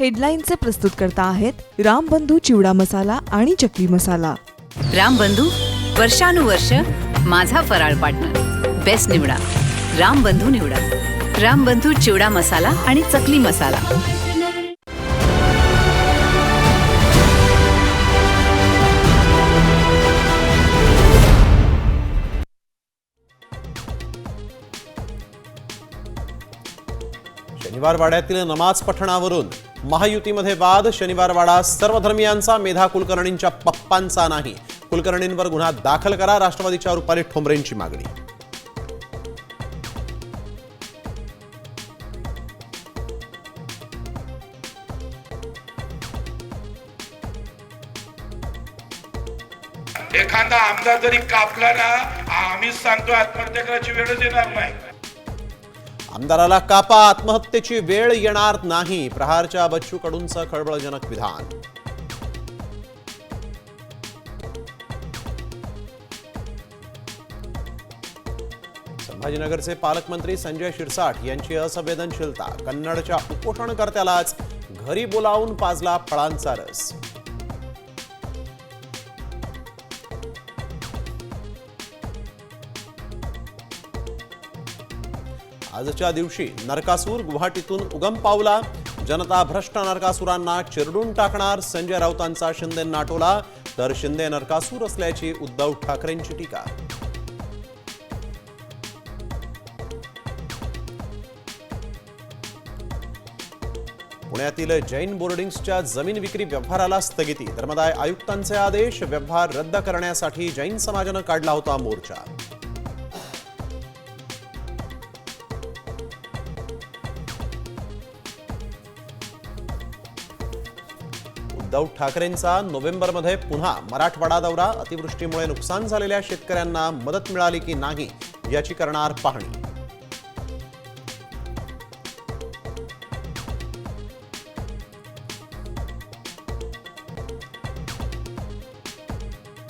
हेडलाईनचे प्रस्तुतकर्ता आहेत रामबंधू चिवडा मसाला आणि चकली मसाला। रामबंधू वर्षानुवर्ष माझा फराळ पार्टनर। बेस्ट निवडा, रामबंधू निवडा। रामबंधू चिवडा मसाला आणि चकली मसाला। शनिवार वाड्यातील नमाज पठणावरून महायुतीमध्ये वाद। शनिवार वाडा सर्व धर्मियांचा, मेधा कुलकर्णींच्या पप्पांचा नाही। कुलकर्णींवर गुन्हा दाखल करा, राष्ट्रवादीच्या रुपाली ठोंबरेंची मागणी। एखादा आमदार जरी कापला ना, आम्ही सांगतो आत्महत्या करायची वेळच येणार नाही। आमदाराला कापा, आत्महत्येची वेळ येणार नाही। प्रहारच्या बच्चू कडूंचं खळबळजनक विधान। संभाजीनगरचे पालकमंत्री संजय शिरसाट यांची असंवेदनशीलता। कन्नडच्या उपोषणकर्त्यालाच घरी बोलावून पाजला फळांचा रस। आजच्या दिवशी नरकासूर गुवाहाटीतून उगम पावला। जनता भ्रष्ट नरकासुरांना चिरडून टाकणार, संजय राऊतांचा शिंदेंना टोला। तर शिंदे नरकासूर असल्याची उद्धव ठाकरेंची टीका। पुण्यातील जैन बोर्डिंग्सच्या जमीन विक्री व्यवहाराला स्थगिती। धर्मदाय आयुक्तांचे आदेश, व्यवहार रद्द करण्यासाठी जैन समाजानं काढला होता मोर्चा। उद्धव ठाकरेंचा नोव्हेंबरमध्ये पुन्हा मराठवाडा दौरा। अतिवृष्टीमुळे नुकसान झालेल्या शेतकऱ्यांना मदत मिळाली की नाही याची करणार पाहणी।